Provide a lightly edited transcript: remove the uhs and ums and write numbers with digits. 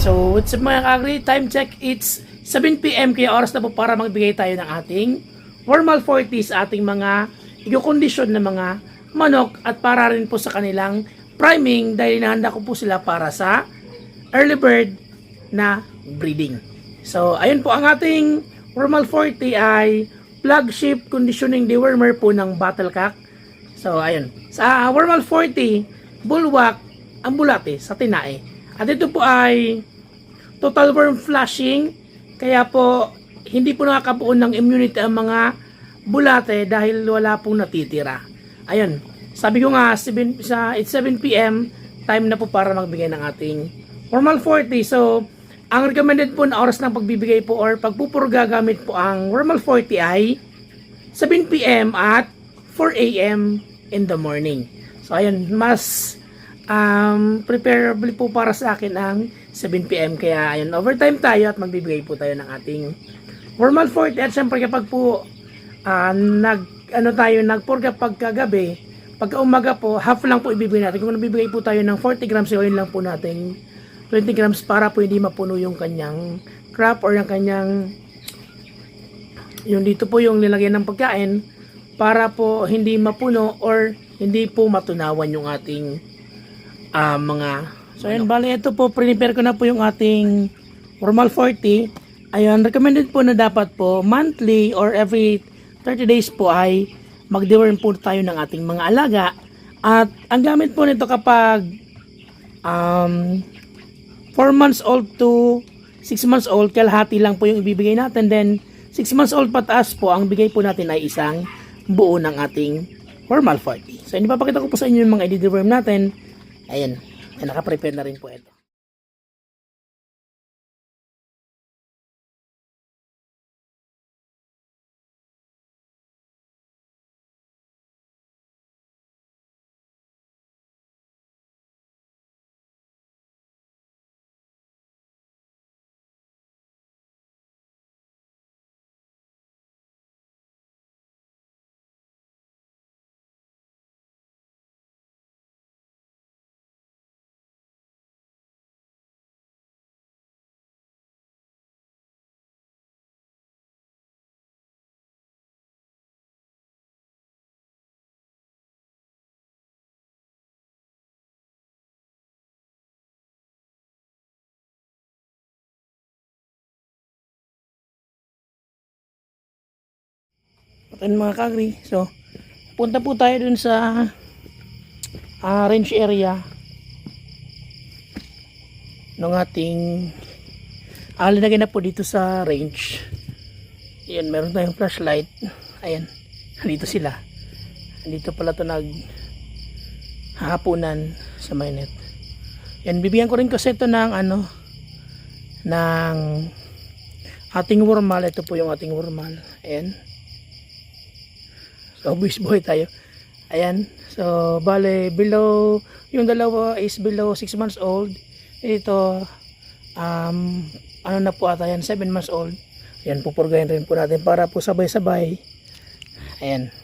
So, what's up mga kagri? Time check, it's 7 PM kaya oras na po para magbigay tayo ng ating formal 40 sa ating mga i-condition na mga manok at para rin po sa kanilang priming dahil inahanda ko po sila para sa early bird na breeding. So, ayun po ang ating formal 40 ay flagship conditioning dewormer po ng Battlecock. So, ayun. Sa formal 40, bulwak ang bulate sa tinae. At ito po ay total worm flushing, kaya po hindi po nakakabuo ng immunity ang mga bulate dahil wala pong natitira. Ayun, sabi ko nga it's 7 PM, time na po para magbigay ng ating formal 40. So, ang recommended po na oras ng pagbibigay po or pagpupurga gamit po ang formal 40 ay 7 PM at 4 AM in the morning. So, ayun, mas preferably po para sa akin ang 7 PM, kaya ayun, overtime tayo at magbibigay po tayo ng ating formal 40. At syempre kapag po nagpurga pagkagabi, pagka umaga po half lang po ibibigay natin. Kung nabibigay po tayo ng 40 grams, oil lang po natin 20 grams para po hindi mapuno yung kanyang crop or yung kanyang yung dito po yung nilagyan ng pagkain para po hindi mapuno or hindi po matunawan yung ating so ayun, bali ito po, prepare ko na po yung ating formal 40. Ayun, recommended po na dapat po monthly or every 30 days po ay mag-deworm po tayo ng ating mga alaga. At ang gamit po nito kapag 4 months old to 6 months old, kalahati lang po yung ibibigay natin. Then 6 months old pataas po, ang bigay po natin ay isang buo ng ating formal 40. So, ipapakita ko po sa inyo yung mga i-deworm natin. Ayan, naka-prepare na rin po ito. Ayan mga kagri, so punta po tayo dun sa range area ng ating linagay na po dito sa range. Ayan, meron tayong flashlight. Ayan, dito sila. Dito pala ito hapunan sa mainit. Ayan, bibigyan ko rin kasi ito ng ng ating wormal. Ito po yung ating wormal. Ayan. So, buwis buhay tayo. Ayan. So, bale, below, yung dalawa is below 6 months old. Ito, na po ata yan, 7 months old. Ayan, pupurgahin rin po natin para po sabay-sabay. Ayan.